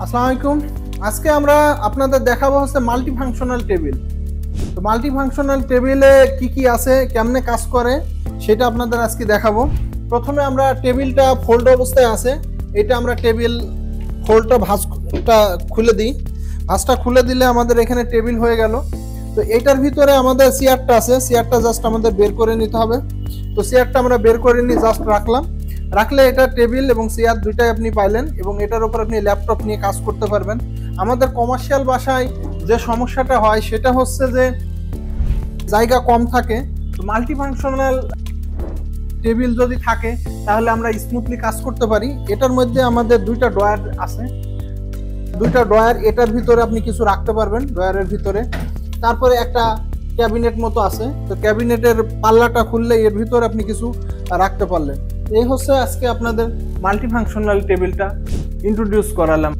আসসালামু আলাইকুম। আজকে আমরা আপনাদের দেখাবো হচ্ছে মাল্টি ফাংশনাল টেবিল। তো মাল্টি ফাংশনাল টেবিলে কি কি আছে, কেমনে কাজ করে সেটা আপনাদের আজকে দেখাবো। প্রথমে আমরা টেবিলটা ফোল্ড অবস্থায় আছে, এটা আমরা টেবিল ফোল্ডটা ভাঁজটা খুলে দিই। ভাঁজটা খুলে দিলে আমাদের এখানে টেবিল হয়ে গেল। তো এটার ভিতরে আমাদের চেয়ারটা আছে, চেয়ারটা জাস্ট আমাদের বের করে নিতে হবে। তো চেয়ারটা আমরা বের করে নিয়ে জাস্ট রাখলে এটা টেবিল এবং চেয়ার দুইটাই আপনি পাইলেন এবং এটার উপর আপনি ল্যাপটপ নিয়ে কাজ করতে পারবেন। আমাদের কমার্শিয়াল বাসায় যে সমস্যাটা হয় সেটা হচ্ছে যে জায়গা কম থাকে। তো মাল্টি ফাংশনাল টেবিল যদি থাকে তাহলে আমরা স্মুথলি কাজ করতে পারি। এটার মধ্যে আমাদের দুইটা ড্রয়ার আছে, দুইটা ড্রয়ার, এটার ভিতরে আপনি কিছু রাখতে পারবেন ড্রয়ারের ভিতরে। তারপরে একটা ক্যাবিনেট মতো আছে, তো ক্যাবিনেটের পাল্লাটা খুললে এর ভিতরে আপনি কিছু রাখতে পারলেন। এই হচ্ছে আজকে আপনাদের মাল্টি ফাংশনাল টেবিলটা ইন্ট্রোডিউস করালাম।